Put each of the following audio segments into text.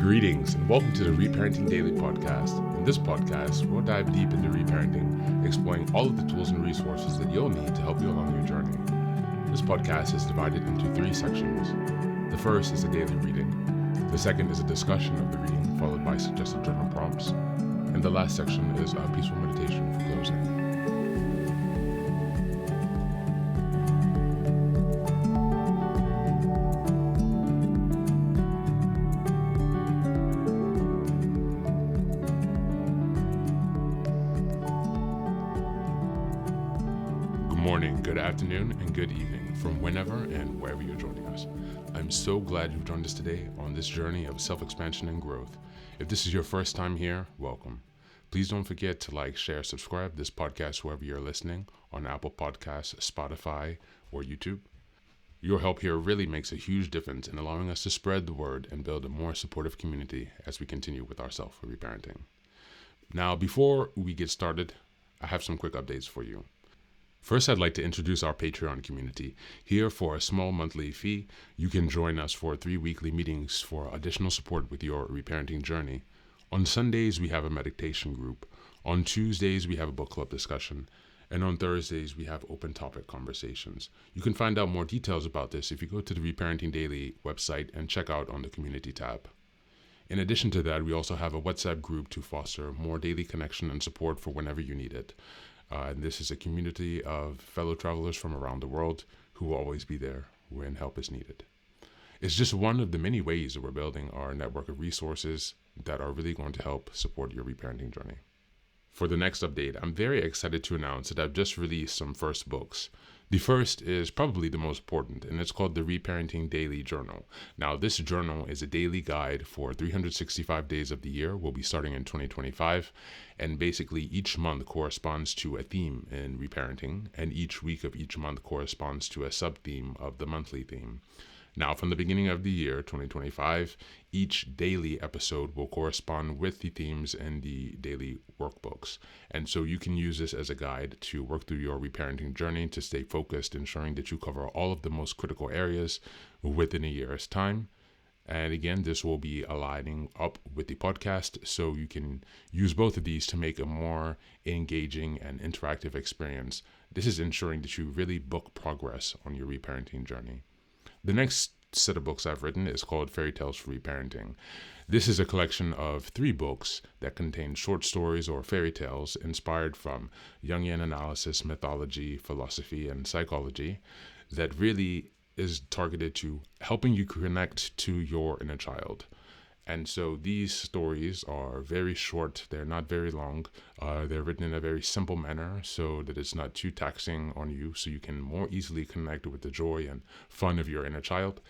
Greetings and welcome to the Reparenting Daily podcast. In this podcast, we'll dive deep into reparenting, exploring all of the tools and resources that you'll need to help you along your journey. This podcast is divided into 3 sections. The first is a daily reading. The second is a discussion of the reading, followed by suggested journal prompts. And the last section is a peaceful meditation for closing. Good morning, good afternoon, and good evening from whenever and wherever you're joining us. I'm so glad you've joined us today on this journey of self-expansion and growth. If this is your first time here, welcome. Please don't forget to like, share, subscribe this podcast wherever you're listening, on Apple Podcasts, Spotify, or YouTube. Your help here really makes a huge difference in allowing us to spread the word and build a more supportive community as we continue with our self-reparenting. Now, before we get started, I have some quick updates for you. First, I'd like to introduce our Patreon community. Here, for a small monthly fee, you can join us for 3 weekly meetings for additional support with your reparenting journey. On Sundays, we have a meditation group. On Tuesdays, we have a book club discussion. And on Thursdays, we have open topic conversations. You can find out more details about this if you go to the Reparenting Daily website and check out on the community tab. In addition to that, we also have a WhatsApp group to foster more daily connection and support for whenever you need it. And this is a community of fellow travelers from around the world who will always be there when help is needed. It's just one of the many ways that we're building our network of resources that are really going to help support your reparenting journey. For the next update, I'm very excited to announce that I've just released some first books. The first is probably the most important, and it's called the Reparenting Daily Journal. Now, this journal is a daily guide for 365 days of the year. We'll be starting in 2025, and basically each month corresponds to a theme in reparenting, and each week of each month corresponds to a sub-theme of the monthly theme. Now, from the beginning of the year, 2025, each daily episode will correspond with the themes in the daily workbooks. And so you can use this as a guide to work through your reparenting journey to stay focused, ensuring that you cover all of the most critical areas within a year's time. And again, this will be aligning up with the podcast, so you can use both of these to make a more engaging and interactive experience. This is ensuring that you really book progress on your reparenting journey. The next set of books I've written is called Fairy Tales for Reparenting. This is a collection of 3 books that contain short stories or fairy tales inspired from Jungian analysis, mythology, philosophy, and psychology that really is targeted to helping you connect to your inner child. And so these stories are very short. They're not very long. They're written in a very simple manner so that it's not too taxing on you, so you can more easily connect with the joy and fun of your inner child.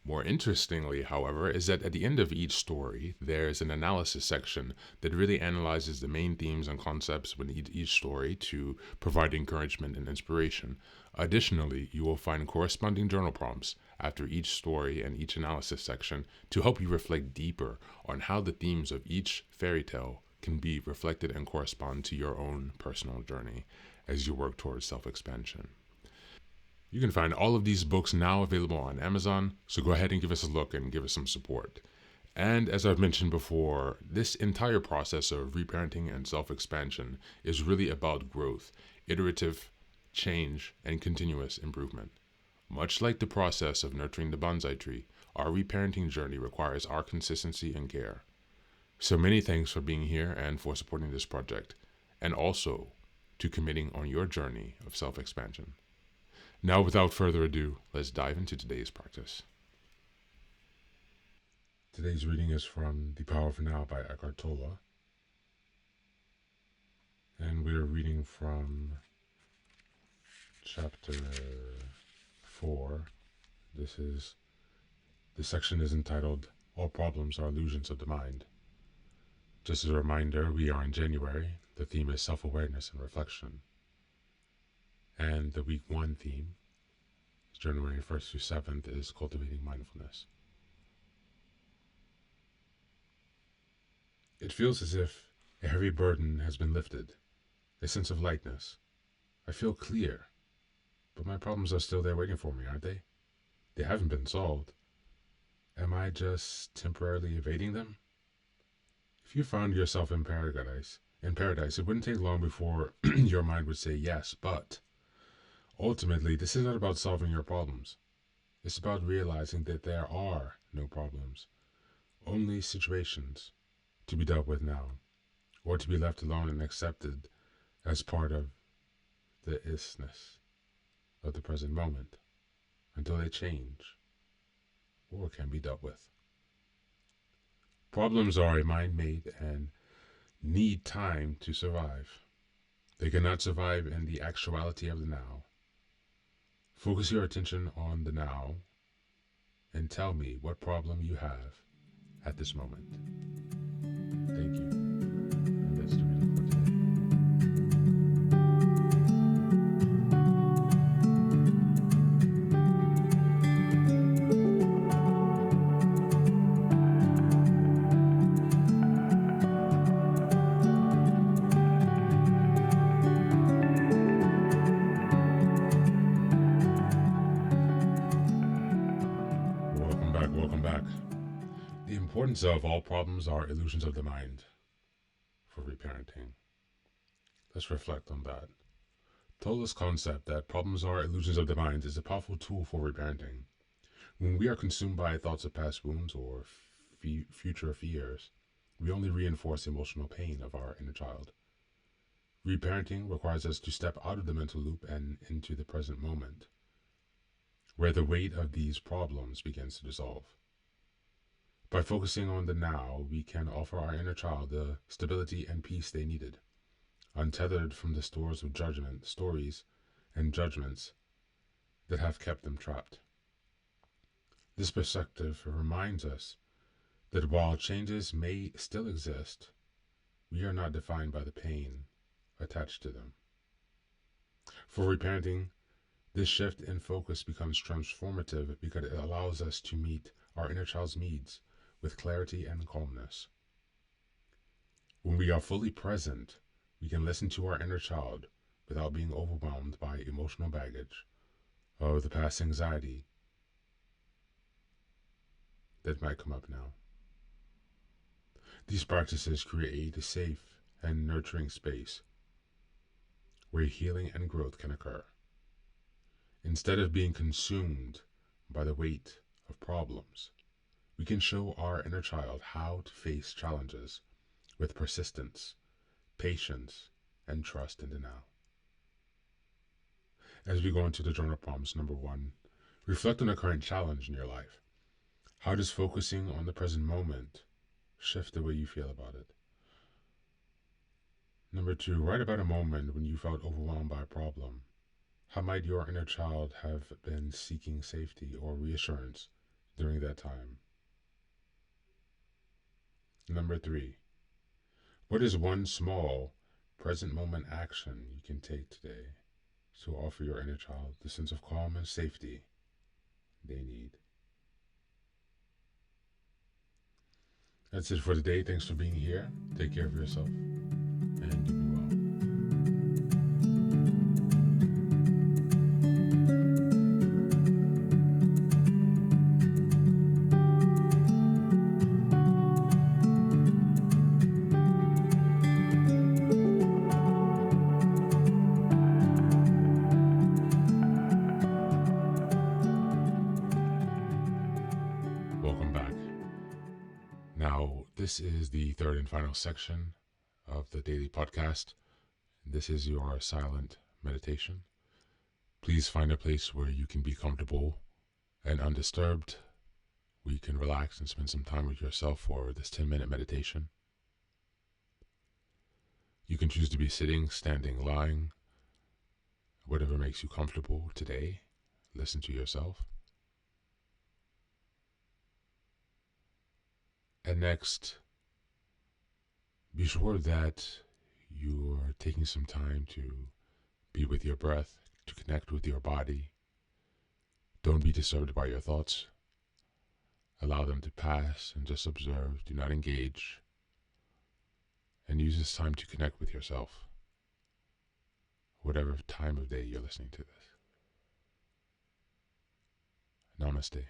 More interestingly, however, is that at the end of each story, there's an analysis section that really analyzes the main themes and concepts within each story to provide encouragement and inspiration. Additionally, you will find corresponding journal prompts after each story and each analysis section to help you reflect deeper on how the themes of each fairy tale can be reflected and correspond to your own personal journey as you work towards self-expansion. You can find all of these books now available on Amazon, so go ahead and give us a look and give us some support. And as I've mentioned before, this entire process of reparenting and self-expansion is really about growth, iterative change, and continuous improvement. Much like the process of nurturing the bonsai tree, our reparenting journey requires our consistency and care. So many thanks for being here and for supporting this project, and also to committing on your journey of self-expansion. Now, without further ado, let's dive into today's practice. Today's reading is from The Power of Now by Eckhart Tolle. And we're reading from chapter 4. This section is entitled, All Problems Are Illusions of the Mind. Just as a reminder, we are in January. The theme is self-awareness and reflection. And the week 1 theme, January 1st through 7th, is Cultivating Mindfulness. It feels as if a heavy burden has been lifted, a sense of lightness. I feel clear, but my problems are still there waiting for me, aren't they? They haven't been solved. am I just temporarily evading them? If you found yourself in paradise, it wouldn't take long before your mind would say yes, but ultimately, this is not about solving your problems. It's about realizing that there are no problems, only situations to be dealt with now, or to be left alone and accepted as part of the isness of the present moment until they change or can be dealt with. Problems are a mind-made and need time to survive. They cannot survive in the actuality of the now. Focus your attention on the now and tell me what problem you have at this moment. Thank you. And that's the reading for today. Welcome back. The importance of all problems are illusions of the mind for reparenting. Let's reflect on that. Tola's concept that problems are illusions of the mind is a powerful tool for reparenting. When we are consumed by thoughts of past wounds or future fears, we only reinforce the emotional pain of our inner child. Reparenting requires us to step out of the mental loop and into the present moment, where the weight of these problems begins to dissolve. By focusing on the now, we can offer our inner child the stability and peace they needed, untethered from the stories and judgments that have kept them trapped. This perspective reminds us that while changes may still exist, we are not defined by the pain attached to them. For reparenting, this shift in focus becomes transformative because it allows us to meet our inner child's needs with clarity and calmness. When we are fully present, we can listen to our inner child without being overwhelmed by emotional baggage or the past anxiety that might come up now. These practices create a safe and nurturing space where healing and growth can occur. Instead of being consumed by the weight of problems, we can show our inner child how to face challenges with persistence, patience, and trust in the now. As we go into the journal prompts, number 1, reflect on a current challenge in your life. How does focusing on the present moment shift the way you feel about it? Number 2, write about a moment when you felt overwhelmed by a problem. How might your inner child have been seeking safety or reassurance during that time? Number 3, what is one small present moment action you can take today to offer your inner child the sense of calm and safety they need? That's it for today. Thanks for being here. Take care of yourself and do be well. Welcome back. Now, this is the third and final section of the daily podcast. This is your silent meditation. Please find a place where you can be comfortable and undisturbed, where you can relax and spend some time with yourself for this 10-minute meditation. You can choose to be sitting, standing, lying, whatever makes you comfortable today. Listen to yourself. And next, be sure that you're taking some time to be with your breath, to connect with your body. Don't be disturbed by your thoughts. Allow them to pass and just observe. Do not engage. And use this time to connect with yourself, whatever time of day you're listening to this. Namaste.